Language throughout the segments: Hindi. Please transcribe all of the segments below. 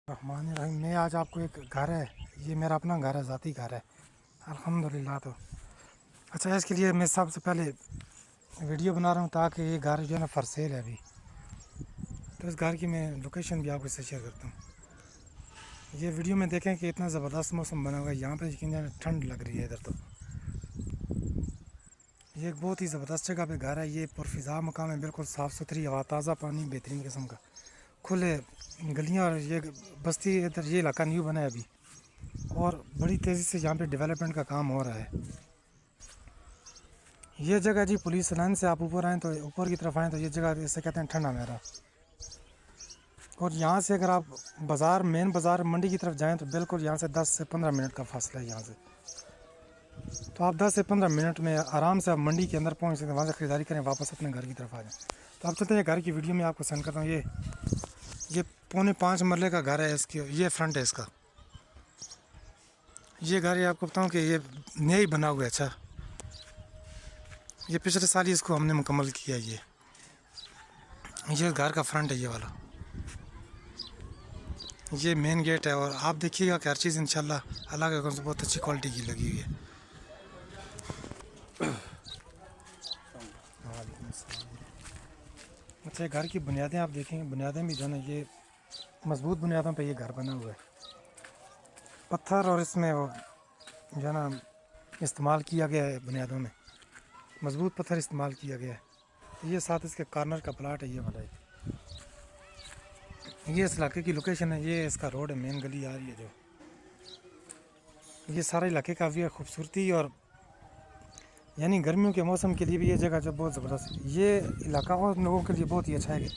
रहमान रहीम। मैं आज आपको एक घर है, ये मेरा अपना घर है, ज़ाती घर है अल्हम्दुलिल्लाह। तो अच्छा, इसके लिए मैं सबसे पहले वीडियो बना रहा हूँ ताकि ये घर जो है ना फॉर सेल है अभी। तो इस घर की मैं लोकेशन भी आपके साथ शेयर करता हूँ। ये वीडियो में देखें कि इतना ज़बरदस्त मौसम बना हुआ है, यहाँ पर यकीन जाने ठंड लग रही है इधर। तो ये एक बहुत ही ज़बरदस्त जगह पे घर है। ये पुरफिज़ा मकाम है, बिल्कुल साफ़ सुथरी हवा, ताज़ा पानी, बेहतरीन किस्म का, खुले गलियाँ। और ये बस्ती इधर ये इलाका न्यू बना है अभी, और बड़ी तेज़ी से यहाँ पे डेवलपमेंट का काम हो रहा है। ये जगह जी पुलिस लाइन से आप ऊपर आएँ तो ऊपर की तरफ आएँ तो ये जगह इसे कहते हैं ठंडा मेरा। और यहाँ से अगर आप बाज़ार, मेन बाज़ार मंडी की तरफ जाएँ तो बिल्कुल यहाँ से 10 से 15 मिनट का फासला है यहाँ से। तो आप 10 से 15 मिनट में आराम से आप मंडी के अंदर पहुँच सकते हैं, वहाँ से ख़रीदारी करें, वापस अपने घर की तरफ आ जाएँ। तो आप चलते हैं घर की वीडियो में आपको सेंड करता हूँ। ये 4.5 मरले का घर है, इसकी ये फ्रंट है इसका। ये घर ये आपको बताऊँ कि ये नया ही बना हुआ है। अच्छा, ये पिछले साल ही इसको हमने मुकम्मल किया। ये घर का फ्रंट है ये वाला, ये मेन गेट है। और आप देखिएगा कि हर चीज़ इंशाल्लाह अल्लाह के हुक्म से बहुत अच्छी क्वालिटी की लगी हुई है। अच्छा, घर की बुनियादें आप देखेंगे, बुनियादें भी जो है ना ये मजबूत बुनियादों पे ये घर बना हुआ है। पत्थर और इसमें वो जो है ना इस्तेमाल किया गया है, बुनियादों में मजबूत पत्थर इस्तेमाल किया गया है। ये साथ इसके कॉर्नर का प्लाट है ये वाला। ये इस इलाके की लोकेशन है, ये इसका रोड है, मेन गली आ रही है जो। ये सारे इलाके का भी खूबसूरती, और यानी गर्मियों के मौसम के लिए भी ये जगह जो बहुत ज़बरदस्त है। ये इलाका और लोगों के लिए बहुत ही अच्छा है कि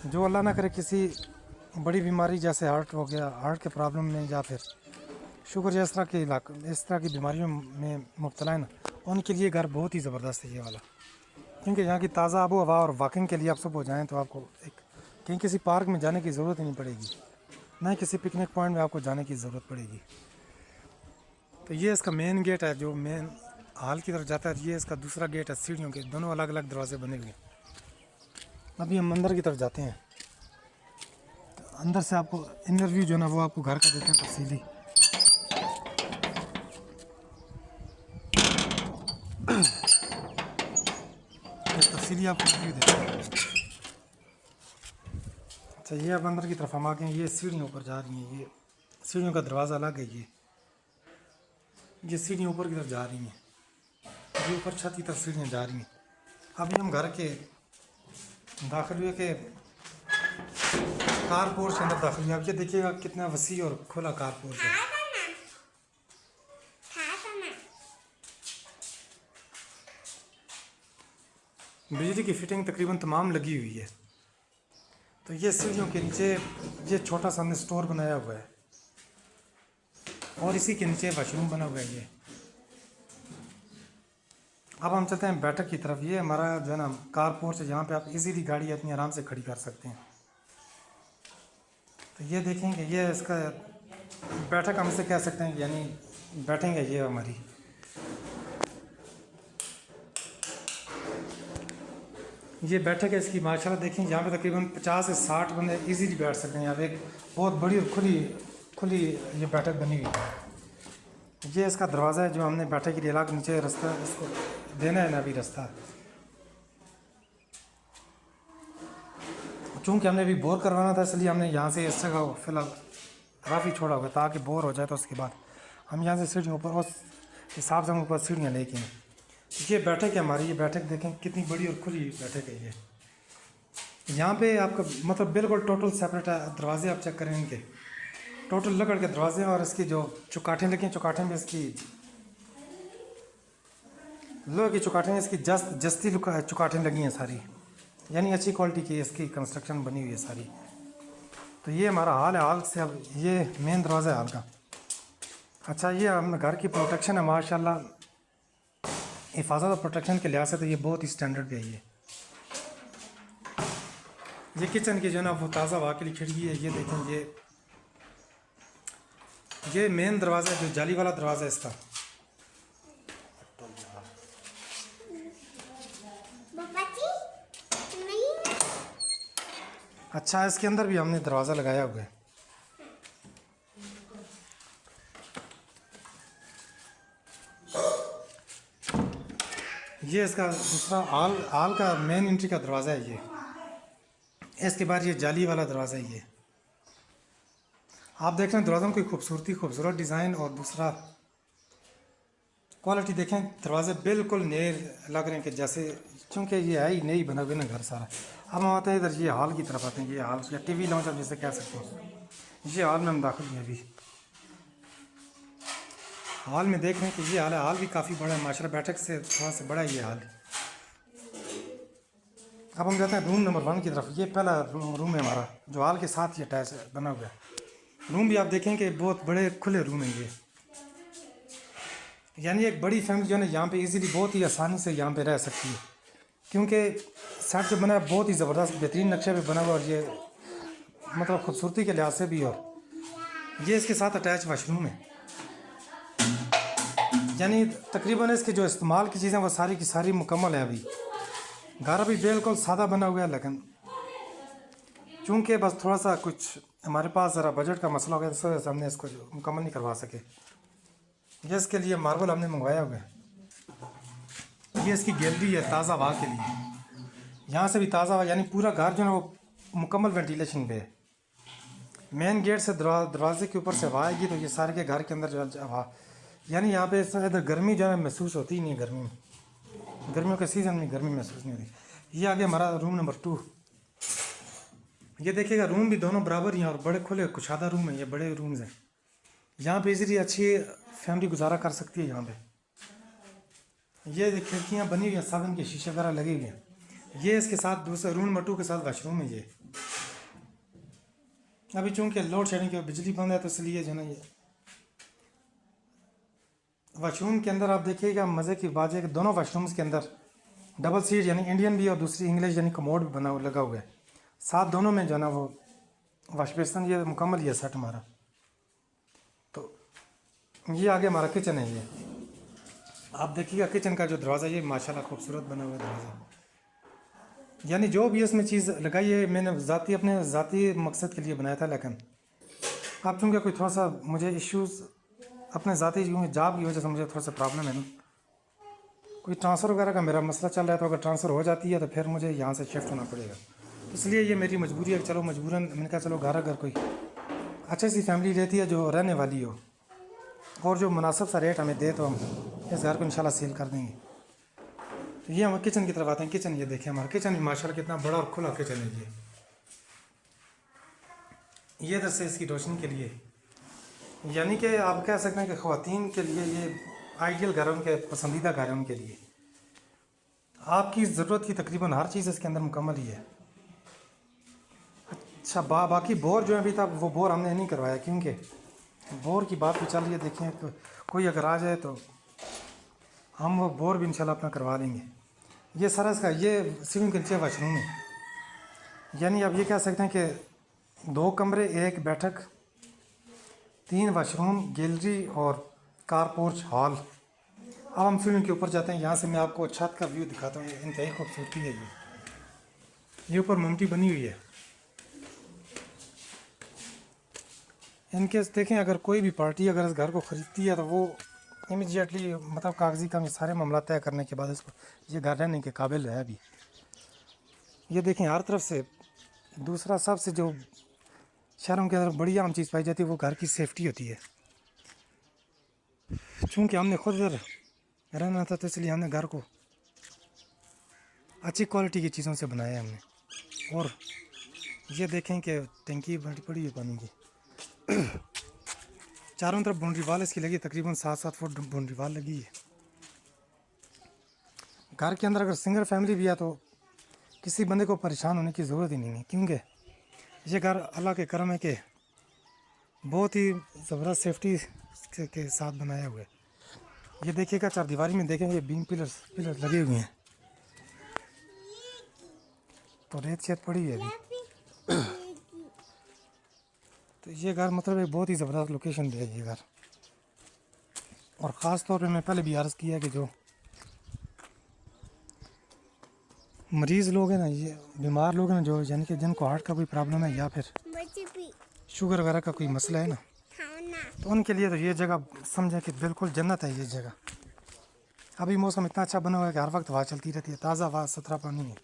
जो अल्लाह ना करे किसी बड़ी बीमारी जैसे हार्ट हो गया, हार्ट के प्रॉब्लम में, या फिर शुगर या इस तरह के इस तरह की बीमारियों में मुब्तला है ना, उनके लिए घर बहुत ही ज़बरदस्त है ये वाला। क्योंकि यहाँ की ताज़ा आबो हवा, और वॉकिंग के लिए आप सुबह जाएँ तो आपको एक कहीं किसी पार्क में जाने की ज़रूरत ही नहीं पड़ेगी, ना ही किसी पिकनिक पॉइंट में आपको जाने की ज़रूरत पड़ेगी। तो ये इसका मेन गेट है जो मेन हाल की तरफ जाता है। ये इसका दूसरा गेट है, सीढ़ियों के दोनों अलग अलग दरवाजे बने हुए हैं। अभी हम अंदर की तरफ जाते हैं, तो अंदर से आपको इनर व्यू जो है ना वो आपको घर का देते हैं तफसीली। तफसीली आपको व्यू देते हैं। अच्छा, ये अब अंदर की तरफ हम आ गए हैं। ये सीढ़ियों ऊपर जा रही हैं, ये सीढ़ियों का दरवाज़ा अलग है। ये सीढ़ियाँ ऊपर की तरफ जा रही हैं, ये ऊपर छत की तरफ सीढ़ियाँ जा रही हैं। अभी हम घर के दाखिल हुए के कार पोर्च के अंदर दाखिल हुए। आप ये देखिएगा कितना वसी और खुला कार पोर्च है। बिजली की फिटिंग तकरीबन तमाम लगी हुई है। तो ये सीढ़ियों के नीचे ये छोटा सा हमने स्टोर बनाया हुआ है, और इसी के नीचे वाशरूम बना हुआ है। ये अब हम चलते हैं बैठक की तरफ। ये हमारा जो है ना कार पोर्च है, जहाँ पे आप इजीली गाड़ी अपनी आराम से खड़ी कर सकते हैं। तो ये देखेंगे, ये इसका बैठक हम इसे कह सकते हैं, यानी बैठेंगे ये हमारी। ये बैठक है इसकी, माशाल्लाह देखें यहाँ पे तकरीबन 50 से 60 बंदे इजीली बैठ सकते हैं। यहाँ पे एक बहुत बड़ी और खुली खुली ये बैठक बनी हुई है। ये इसका दरवाज़ा है जो हमने बैठक के लिए अलग नीचे रास्ता इसको देना है ना, अभी रास्ता। चूँकि हमने अभी बोर करवाना था, इसलिए हमने यहाँ से इस जगह फ़िलहाल काफ़ी छोड़ा होगा, ताकि बोर हो जाए तो उसके बाद हम यहाँ से सीढ़ियों ऊपर उस हिसाब से हम ऊपर सीढ़ियाँ लेके हैं। ये बैठक है हमारी, ये बैठक देखें कितनी बड़ी और खुली बैठक है ये। यहाँ पे आपका मतलब बिल्कुल टोटल सेपरेट है। दरवाजे आप चेक करें इनके, टोटल लकड़ के दरवाजे, और इसकी जो चौकाठें लगी हैं, चौकाठें भी इसकी लोहे की चौकाठें, इसकी जस्ती चौकाठें लगी हैं सारी, यानी अच्छी क्वालिटी की इसकी कंस्ट्रक्शन बनी हुई है सारी। तो ये हमारा हाल है। हाल से अब ये मेन दरवाज़ा है हाल का। अच्छा, ये हम घर की प्रोटेक्शन है माशाल्लाह, हिफाजत और प्रोटेक्शन के लिहाज से तो ये बहुत ही स्टैंडर्ड पे है। ये किचन की जो है ना वो ताज़ा हवा के लिए खिड़की है। ये देखें, ये मेन दरवाज़ा है जो जाली वाला दरवाज़ा है इसका। अच्छा, इसके अंदर भी हमने दरवाज़ा लगाया हुआ है। ये इसका दूसरा हॉल हॉल का मेन एंट्री का दरवाज़ा है ये। इसके बाद ये जाली वाला दरवाज़ा है ये। आप देख रहे हैं दरवाज़ों की खूबसूरती, खूबसूरत डिज़ाइन, और दूसरा क्वालिटी देखें। दरवाजे बिल्कुल नए लग रहे हैं कि जैसे, क्योंकि ये है ही नई बना हुआ ना घर सारा। अब हम आते हैं इधर, ये हॉल की तरफ आते हैं। ये हॉल या टीवी लॉन्च आप जैसे कह सकते हैं। ये हॉल में हम दाखिल हैं अभी। हॉल में देख रहे हैं कि ये हॉल है। हॉल भी काफ़ी बड़ा है माशाल्लाह, बैठक से थोड़ा सा बड़ा है ये हॉल। अब हम जाते हैं रूम नंबर 1 की तरफ। ये पहला रूम है हमारा, जो हॉल के साथ ही अटैच बना हुआ है। रूम भी आप देखें कि बहुत बड़े खुले रूम है ये। यानी एक बड़ी फैमिली जो है ना यहाँ पे इजीली बहुत ही आसानी से यहाँ पे रह सकती है, क्योंकि सेट जो बना है बहुत ही ज़बरदस्त बेहतरीन नक्शे पे बना हुआ, और ये मतलब खूबसूरती के लिहाज से भी। और ये इसके साथ अटैच वाशरूम है। यानी तकरीबन इसके जो इस्तेमाल की चीज़ें वो सारी की सारी मुकम्मल है। अभी घर अभी बिल्कुल सादा बना हुआ है, लेकिन चूँकि बस थोड़ा सा कुछ हमारे पास ज़रा बजट का मसला हो गया, तो इस हमने इसको मुकम्मल नहीं करवा सके। ये इसके लिए मार्बल हमने मंगवाया हुआ है। ये इसकी गैलरी है ताज़ा हवा के लिए। यहाँ से भी ताज़ा हवा, यानी पूरा घर जो है वो मुकम्मल वेंटिलेशन पे है। मेन गेट से दरवाजे के ऊपर से हवा आएगी, तो ये सारे के घर के अंदर जो हवा, यानी यहाँ पे इधर गर्मी जो है महसूस होती ही नहीं है। गर्मी में, गर्मियों के सीज़न में गर्मी महसूस नहीं होती। ये आगे हमारा रूम नंबर 2। ये देखिएगा रूम भी दोनों बराबर ही हैं, और बड़े खुले कुशादा रूम है। ये बड़े रूम्स हैं। यहाँ पे इजीली अच्छी फैमिली गुजारा कर सकती है यहाँ पे। ये खिड़कियाँ बनी हुई हैं, सब इनके शीशे वगैरह लगे हुए हैं। ये इसके साथ दूसरा रूम नंबर 2 के साथ वाशरूम है ये। अभी चूँकि लोड शेडिंग की बिजली बंद है, तो इसलिए जो है ना ये वाशरूम के अंदर आप देखिएगा मज़े की बात है कि दोनों वाशरूम्स के अंदर डबल सीट, यानी इंडियन भी और दूसरी इंग्लिश यानी कमोड भी बना लगा हुआ है। साथ दोनों में जो है ना वो वाश बेसिन, ये मुकम्मल ही है सेट हमारा। तो ये आगे हमारा किचन है। ये आप देखिएगा किचन का जो दरवाज़ा, ये माशाल्लाह खूबसूरत बना हुआ दरवाज़ा। यानी जो भी इसमें चीज़ लगाई है मैंने अपने ज़ाती मकसद के लिए बनाया था, लेकिन आप चूँकि कोई थोड़ा सा मुझे इश्यूज़ अपने ज़ाती जॉब की वजह से मुझे थोड़ा सा प्रॉब्लम है ना, कोई ट्रांसफ़र वगैरह का मेरा मसला चल रहा है, तो अगर ट्रांसफ़र हो जाती है तो फिर मुझे यहाँ से शिफ्ट होना पड़ेगा। इसलिए ये मेरी मजबूरी है कि चलो मजबूरन मैंने कहा चलो घर अगर कोई अच्छी सी फैमिली रहती है जो रहने वाली हो, और जो मुनासिब सा रेट हमें दे, तो हम इस घर को इंशाल्लाह सेल कर देंगे। तो ये हम किचन की तरफ आते हैं। किचन ये देखें, हमारा किचन माशाल्लाह कितना बड़ा और खुला किचन है ये इधर से इसकी रोशनी के लिए, यानी कि आप कह सकते हैं कि ख़वातीन के लिए ये आइडियल घर है, उनके पसंदीदा घर है उनके लिए। आपकी ज़रूरत की तकरीबन हर चीज़ इसके अंदर मुकम्मल ही है। अच्छा बाकी बोर जो है अभी तक वो बोर हमने नहीं करवाया, क्योंकि बोर की बात भी चल रही है। देखें कोई अगर आ जाए तो हम वो बोर भी इंशाल्लाह अपना करवा लेंगे। ये सारा इसका ये स्विमिंग के नीचे वाशरूम है। यानी आप ये कह सकते हैं कि 2 कमरे, 1 बैठक, 3 वाशरूम, गैलरी और कार पोर्च हॉल। अब हम स्विमिंग के ऊपर जाते हैं। यहाँ से मैं आपको छत का व्यू दिखाता हूँ। इंतहाई खूबसूरती है ये ऊपर ममटी बनी हुई है। इनके देखें अगर कोई भी पार्टी अगर इस घर को ख़रीदती है तो वो इमीडिएटली मतलब कागज़ी काम सारे मामला तय करने के बाद इसको ये घर रहने के काबिल है अभी। ये देखें हर तरफ से। दूसरा सबसे जो शहरों के अंदर बड़ी आम चीज़ पाई जाती है वो घर की सेफ्टी होती है। चूँकि हमने खुद इधर रहना था, तो इसलिए हमने घर को अच्छी क्वालिटी की चीज़ों से बनाया हमने। और ये देखें कि टंकी बड़ी पड़ी है पानी की। चारों तरफ बाउंड्री वाल इसकी लगी, तकरीबन 7-7 फुट बाउंड्री वाल लगी है। घर के अंदर अगर सिंगल फैमिली भी है तो किसी बंदे को परेशान होने की ज़रूरत ही नहीं है, क्योंकि ये घर अल्लाह के करम है कि बहुत ही ज़बरदस्त सेफ्टी के साथ बनाया हुआ है। ये देखिएगा चारदीवारी में देखें, ये बीम पिलर लगे हुए हैं। तो रेत शेत पड़ी है अभी। तो ये घर मतलब एक बहुत ही ज़बरदस्त लोकेशन पे है ये घर। और ख़ास तौर पे मैं पहले भी अर्ज़ किया कि जो मरीज़ लोग हैं ना, ये बीमार लोग हैं ना, जो यानी कि जिनको हार्ट का कोई प्रॉब्लम है या फिर शुगर वगैरह का कोई मसला है ना, तो उनके लिए तो ये जगह समझें कि बिल्कुल जन्नत है ये जगह। अभी मौसम इतना अच्छा बना हुआ है कि हर वक्त हवा चलती रहती है, ताज़ा हवा, सुथरा पानी है।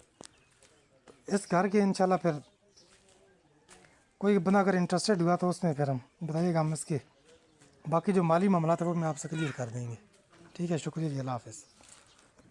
इस घर के इंशाल्लाह फिर कोई बंदा अगर इंटरेस्टेड हुआ तो उसमें फिर हम बताइएगा, हम इसके बाकी जो माली मामला था वो मैं आपसे क्लियर कर देंगे। ठीक है, शुक्रिया जी, अल्लाह हाफ़िज़।